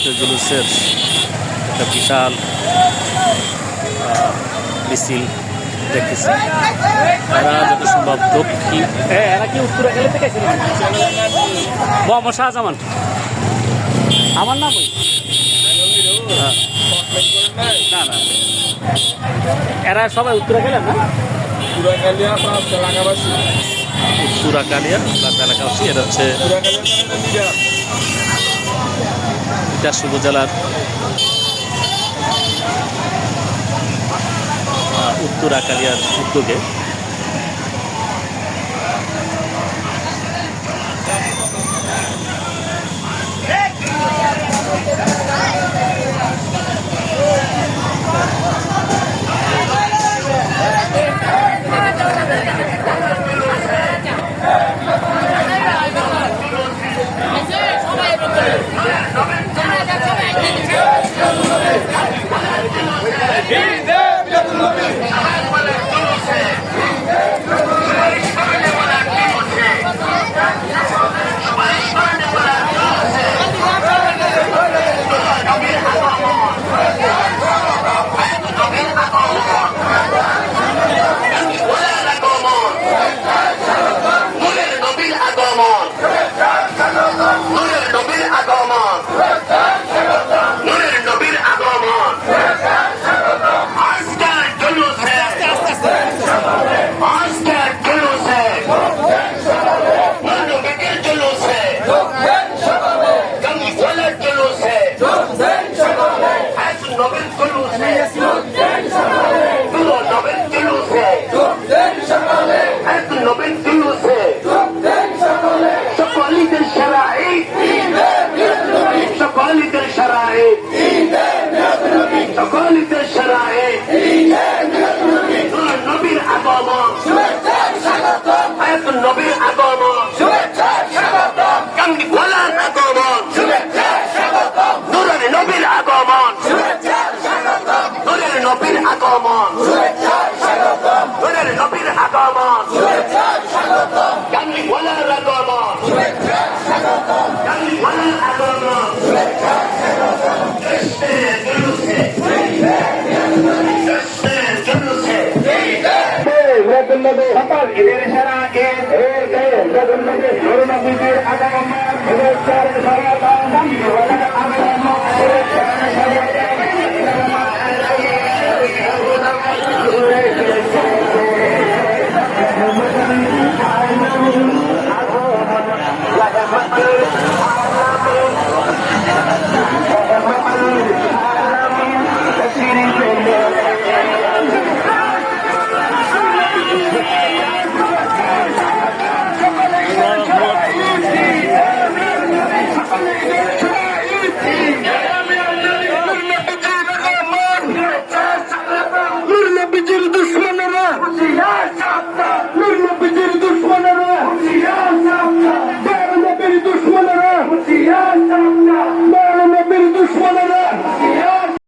জাতীয় জুলুসের একটা বিশাল মিছিল দেখতেছি। এরা যত সম্ভব দক্ষিণ, এরা কি উত্তরাখালী থেকে মোহাম্মদ শাহজামান আমার নাম না না, এরা সবাই উত্তরাখালী না, উত্তরাকালিয়া এলাকাবাসী। এটা হচ্ছে তিতাস উপজেলার উত্তরাকালিয়ার উদ্যোগে নবীর আগমন, নবীর আগমন, কাঙ্গিওয়ালার আগমন, নূরের নবীর আগমন, নূরের নবীর আগমন, নূরের নবীর আগমন, কাঙ্গিওয়ালার আগমন, কাঙ্গিওয়ালার আগমন। সকল ঈদের সারা ঈদ আগমন